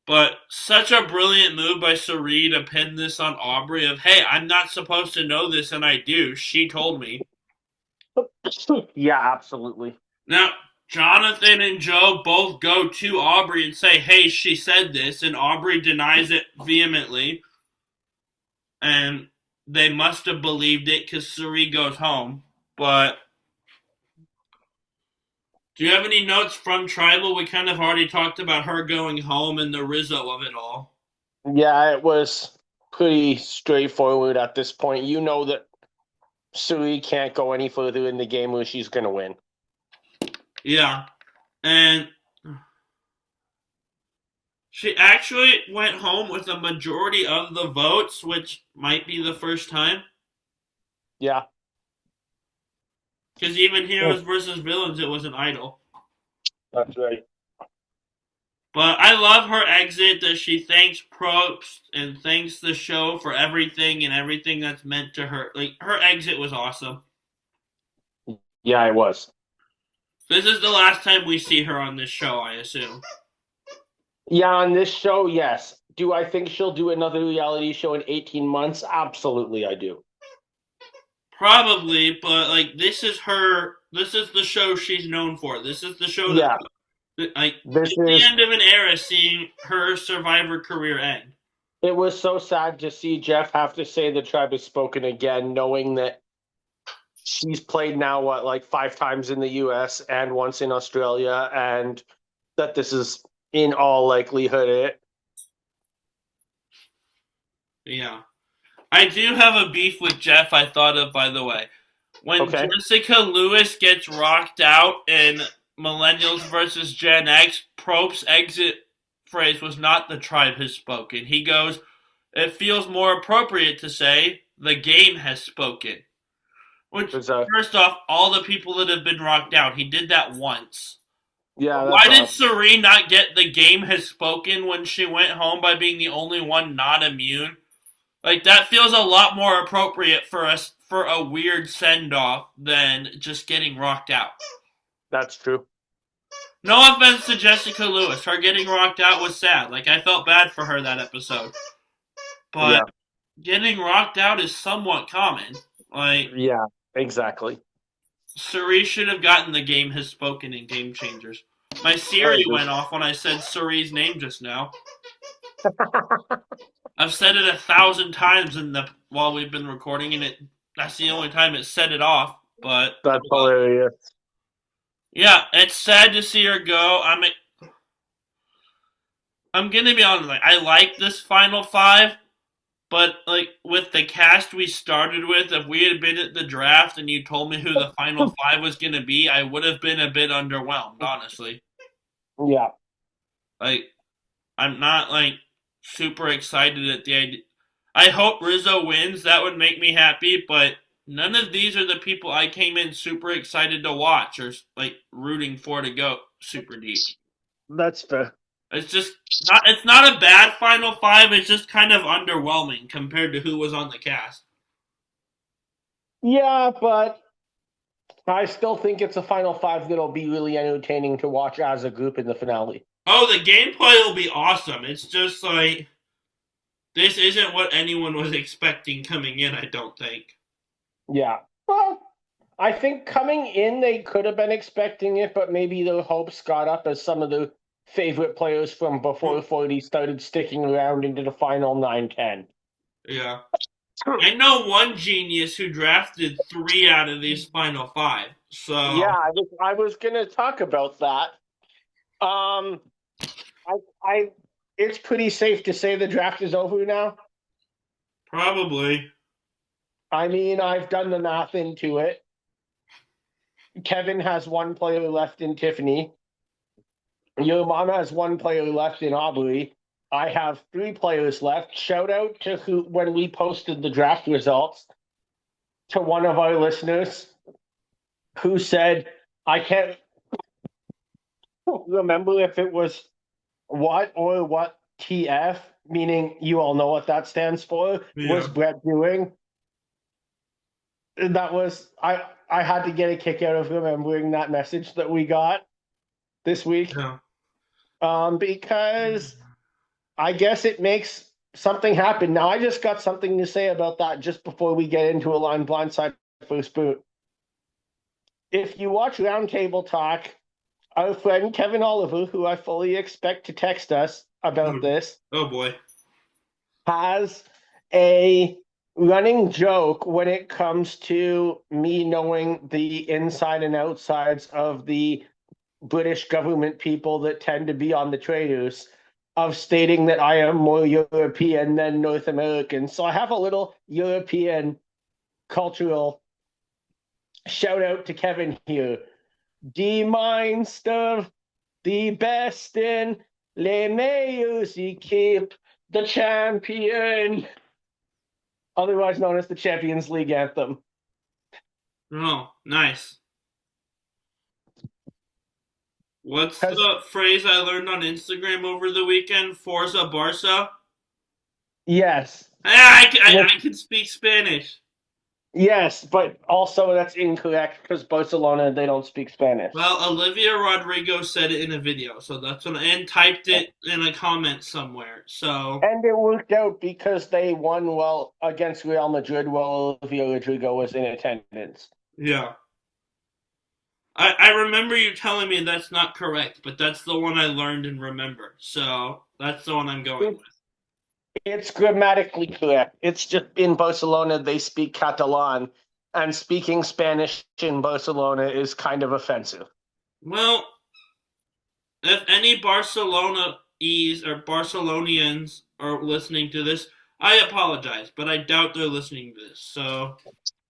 But such a brilliant move by Cirie to pin this on Aubrey of, hey, I'm not supposed to know this and I do. She told me. Yeah, absolutely. Now, Jonathan and Joe both go to Aubrey and say, hey, she said this, and Aubrey denies it vehemently. And they must have believed it because Cirie goes home. But do you have any notes from Tribal? We kind of already talked about her going home and the Rizzo of it all. Yeah, it was pretty straightforward at this point. You know that Cirie can't go any further in the game where she's going to win. Yeah. And she actually went home with a majority of the votes, which might be the first time. Yeah. Because even Heroes versus Villains, it was an idol. That's right. But I love her exit that she thanks Probst and thanks the show for everything and everything that's meant to her. Like, her exit was awesome. Yeah, it was. This is the last time we see her on this show, I assume. Yeah, on this show, yes. Do I think she'll do another reality show in 18 months? Absolutely, I do. Probably, but, like, this is the show she's known for. This is the show that, like, it's the end of an era seeing her Survivor career end. It was so sad to see Jeff have to say the tribe has spoken again, knowing that she's played now, like 5 times in the US and once in Australia, and that this is in all likelihood it. Yeah. I do have a beef with Jeff I thought of, by the way. When Jessica Lewis gets rocked out in Millennials versus Gen X, Probst's exit phrase was not the tribe has spoken. He goes, it feels more appropriate to say the game has spoken. Which, first off, all the people that have been rocked out, he did that once. Yeah. Why did Cirie not get the game has spoken when she went home by being the only one not immune? Like, that feels a lot more appropriate for us for a weird send-off than just getting rocked out. That's true. No offense to Jessica Lewis. Her getting rocked out was sad. Like, I felt bad for her that episode. But getting rocked out is somewhat common. Like, yeah, exactly. Cirie should have gotten the game has spoken in Game Changers. My Cirie went off when I said Cirie's name just now. I've said it 1,000 times while we've been recording, and that's the only time it set it off. But that's hilarious. Yeah, it's sad to see her go. I'm gonna be honest. Like, I like this final 5, but like with the cast we started with, if we had been at the draft and you told me who the final 5 was gonna be, I would have been a bit underwhelmed, honestly. Yeah. Like, I'm not like super excited at the idea. I hope Rizzo wins. That would make me happy, but none of these are the people I came in super excited to watch or like rooting for to go super deep. That's fair. It's just it's not a bad final 5. It's just kind of underwhelming compared to who was on the cast. Yeah, but I still think it's a final 5 that'll be really entertaining to watch as a group in the finale. Oh, the gameplay will be awesome. It's just like, this isn't what anyone was expecting coming in, I don't think. Yeah. Well, I think coming in, they could have been expecting it, but maybe their hopes got up as some of the favorite players from before 40 started sticking around into the final 9-10. Yeah. I know one genius who drafted 3 out of these final 5. So yeah, I was going to talk about that. It's pretty safe to say the draft is over now. Probably. I mean, I've done the math into it. Kevin has 1 player left in Tiffany. Your mom has 1 player left in Aubrey. I have 3 players left. Shout out to when we posted the draft results, to one of our listeners who said, I can't remember if it was what or what TF, meaning you all know what that stands for, was Brett doing. And that was, I had to get a kick out of remembering that message that we got this week. Yeah. Because I guess it makes something happen. Now, I just got something to say about that just before we get into a line blindside first boot. if you watch Roundtable Talk, our friend Kevin Oliver, who I fully expect to text us about this, Oh boy. has a running joke when it comes to me knowing the inside and outsides of the British government people that tend to be on the traders, of stating that I am more European than North American. So I have a little European cultural shout out to Kevin here. Die Meister, the best in les meilleures équipes, the champion, otherwise known as the Champions League anthem. Oh, nice. What's the phrase I learned on Instagram over the weekend? Forza Barca? Yes. I can speak Spanish. Yes, but also that's incorrect because Barcelona, they don't speak Spanish. Well, Olivia Rodrigo said it in a video, so that's what and typed it in a comment somewhere. So And it worked out because they won well against Real Madrid while Olivia Rodrigo was in attendance. yeah. I remember you telling me that's not correct, but that's the one I learned and remember. So that's the one I'm going with. It's grammatically correct. It's just in Barcelona they speak Catalan, and speaking Spanish in Barcelona is kind of offensive. Well, if any Barcelona-ese or Barcelonians are listening to this, I apologize, but I doubt they're listening to this. So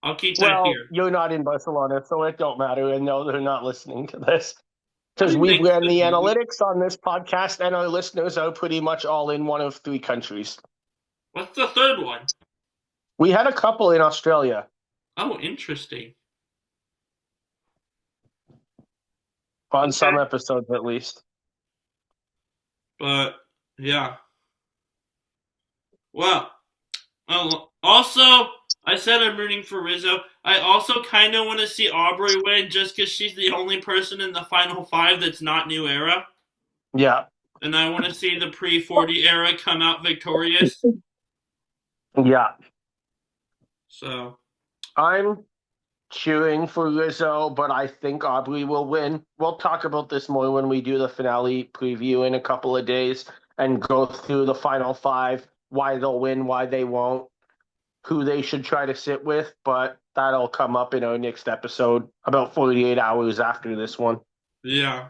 I'll keep that here. You're not in Barcelona, so it don't matter, and no, they're not listening to this. Because That we makes ran the sense. analytics on this podcast, and our listeners are pretty much all in one of 3 countries. What's the third one? We had a couple in Australia. Oh, interesting. On some episodes, at least. But, yeah. Well, also, I said I'm rooting for Rizzo. I also kind of want to see Aubrey win just because she's the only person in the Final 5 that's not New Era. Yeah. And I want to see the pre-40 era come out victorious. Yeah. So. I'm cheering for Rizzo, but I think Aubrey will win. We'll talk about this more when we do the finale preview in a couple of days and go through the Final 5, why they'll win, why they won't, who they should try to sit with, but that'll come up in our next episode about 48 hours after this one. Yeah.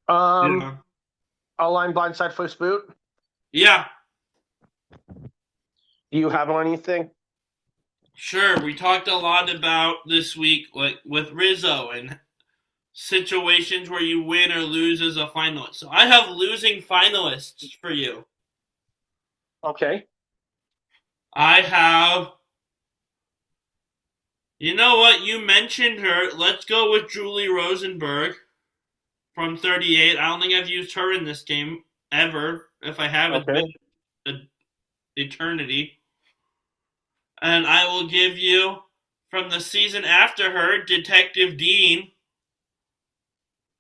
Yeah. All-line blindside first boot? Yeah. Do you have anything? Sure. We talked a lot about this week, like with Rizzo and situations where you win or lose as a finalist. So I have losing finalists for you. Okay. I have. You know what? You mentioned her. Let's go with Julie Rosenberg from 38. I don't think I've used her in this game ever. If I have, it's been an eternity. And I will give you, from the season after her, Detective Dean,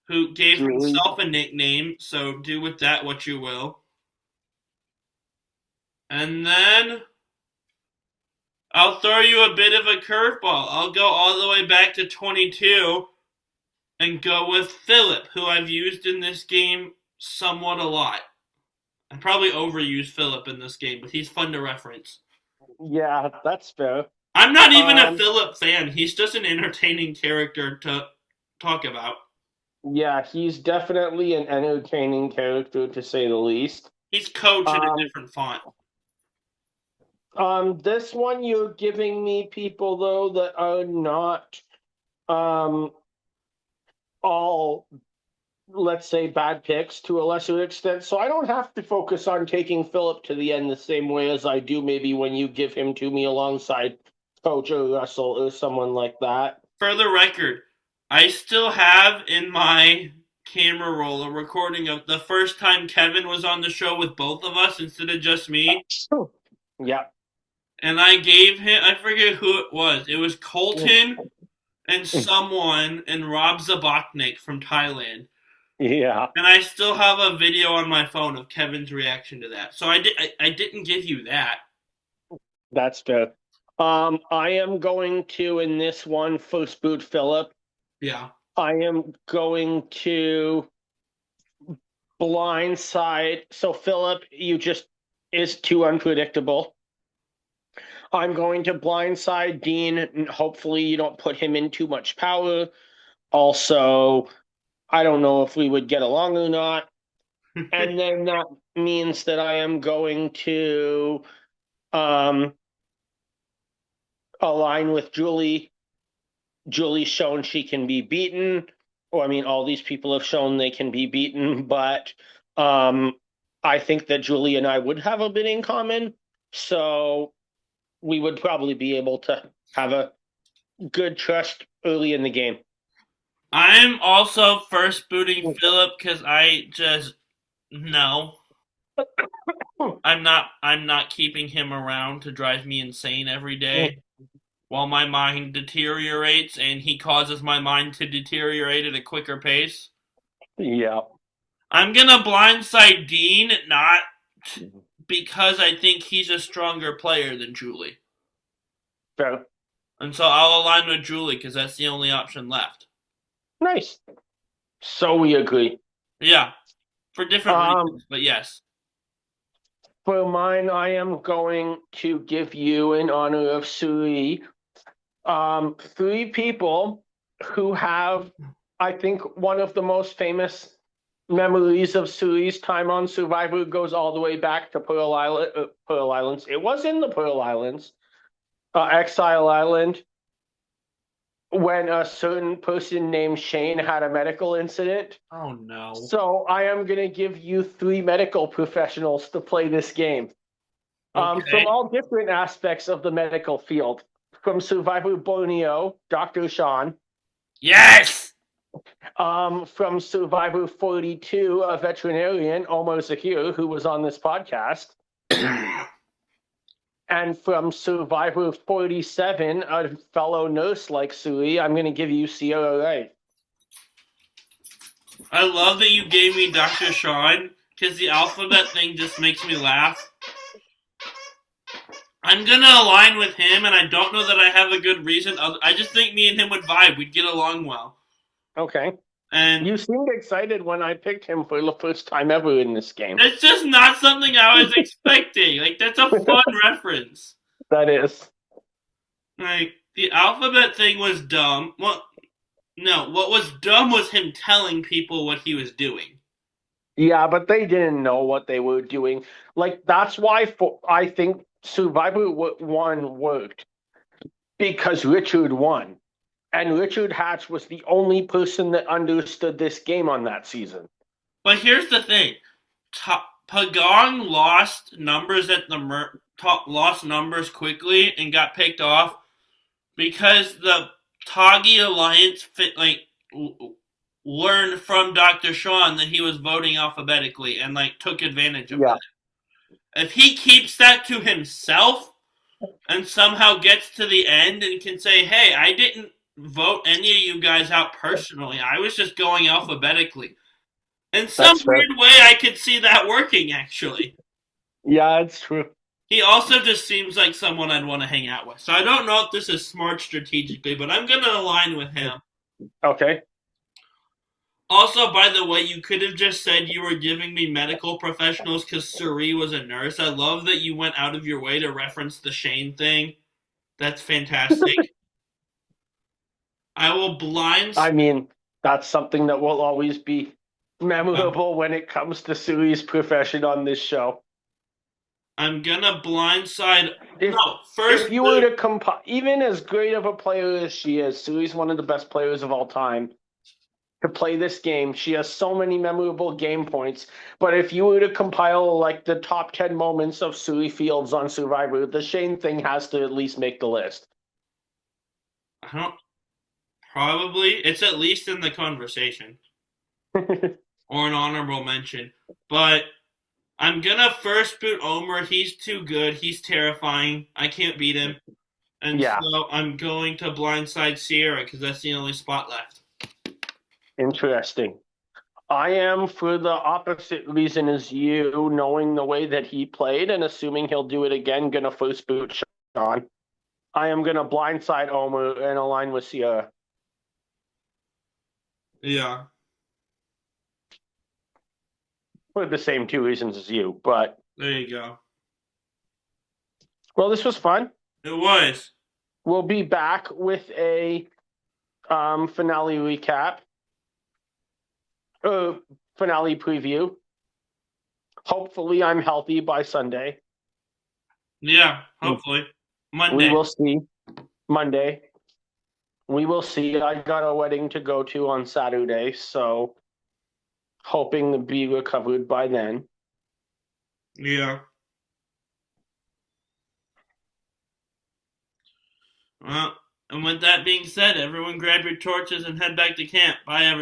who gave himself a nickname, so do with that what you will. And then I'll throw you a bit of a curveball. I'll go all the way back to 22 and go with Philip, who I've used in this game somewhat a lot. I probably overused Philip in this game, but he's fun to reference. Yeah, that's fair. I'm not even a Philip fan. He's just an entertaining character to talk about. Yeah, he's definitely an entertaining character, to say the least. He's Coach in a different font. This one you're giving me people, though, that are not all, let's say, bad picks to a lesser extent. So I don't have to focus on taking Philip to the end the same way as I do maybe when you give him to me alongside Coach or Russell or someone like that. For the record, I still have in my camera roll a recording of the first time Kevin was on the show with both of us instead of just me. Yeah. And I gave him, I forget who it was. It was Colton and someone and Rob Zabotnik from Thailand. Yeah. And I still have a video on my phone of Kevin's reaction to that. So I didn't give you that. That's fair. I am going to, in this one, first boot Philip. Yeah. I am going to blindside. So Philip, you just is too unpredictable. I'm going to blindside Dean, and hopefully you don't put him in too much power. Also, I don't know if we would get along or not. And then that means that I am going to um, align with Julie. Julie's shown she can be beaten. Or, I mean, all these people have shown they can be beaten, but I think that Julie and I would have a bit in common. So we would probably be able to have a good trust early in the game. I'm also first booting Philip because I just no. I'm not keeping him around to drive me insane every day while my mind deteriorates and he causes my mind to deteriorate at a quicker pace. Yeah. I'm gonna blindside Dean, not because I think he's a stronger player than Julie. Fair. And so I'll align with Julie because that's the only option left. Nice. So we agree. Yeah, for different reasons, but yes. For mine, I am going to give you, in honor of Cirie, three people who have, I think, one of the most famous memories of Cirie's time on Survivor goes all the way back to Pearl Islands. It was in the Pearl Islands, Exile Island, when a certain person named Shane had a medical incident. Oh no. So I am going to give you three medical professionals to play this game. Okay. From all different aspects of the medical field. From Survivor Borneo, Dr. Sean. Yes! From Survivor 42, a veterinarian, Omar Zahir, who was on this podcast. And from Survivor 47, a fellow nurse like Cirie, I'm going to give you Cirie Wright. I love that you gave me Dr. Sean because the alphabet thing just makes me laugh. I'm gonna align with him, and I don't know that I have a good reason. I just think me and him would vibe. We'd get along well. Okay. And you seemed excited when I picked him for the first time ever in this game. It's just not something I was expecting. Like, that's a fun reference. That is. Like, the alphabet thing was dumb. Well, no, what was dumb was him telling people what he was doing. Yeah, but they didn't know what they were doing. Like, that's why I think Survivor 1 worked. Because Richard won. And Richard Hatch was the only person that understood this game on that season. But here's the thing. Pagong lost numbers at the lost numbers quickly and got picked off because the Toggy Alliance learned from Dr. Sean that he was voting alphabetically and took advantage of that. If he keeps that to himself and somehow gets to the end and can say, "Hey, I didn't vote any of you guys out personally. I was just going alphabetically." In some weird way, I could see that working, actually. Yeah, it's true. He also just seems like someone I'd want to hang out with. So I don't know if this is smart strategically, but I'm going to align with him. Okay. Also, by the way, you could have just said you were giving me medical professionals because Cirie was a nurse. I love that you went out of your way to reference the Shane thing. That's fantastic. I will I mean, that's something that will always be memorable when it comes to Cirie's profession on this show. I'm gonna blindside. If you were to compile, even as great of a player as she is, Cirie's one of the best players of all time. To play this game, she has so many memorable game points. But if you were to compile the top 10 moments of Cirie Fields on Survivor, the Shane thing has to at least make the list. I don't. Probably. It's at least in the conversation. Or an honorable mention. But I'm gonna first boot Omer. He's too good. He's terrifying. I can't beat him. And so I'm going to blindside Cirie because that's the only spot left. Interesting. I am, for the opposite reason as you, knowing the way that he played and assuming he'll do it again, gonna first boot Sean. I am going to blindside Omu and align with Cirie. Yeah. For the same two reasons as you, but There you go. well, this was fun. It was. We'll be back with a finale recap, finale preview. Hopefully, I'm healthy by Sunday. Yeah, hopefully. Monday. We will see. Monday. We will see. I got a wedding to go to on Saturday, so hoping to be recovered by then. Yeah. Well, and with that being said, everyone grab your torches and head back to camp. Bye, everyone.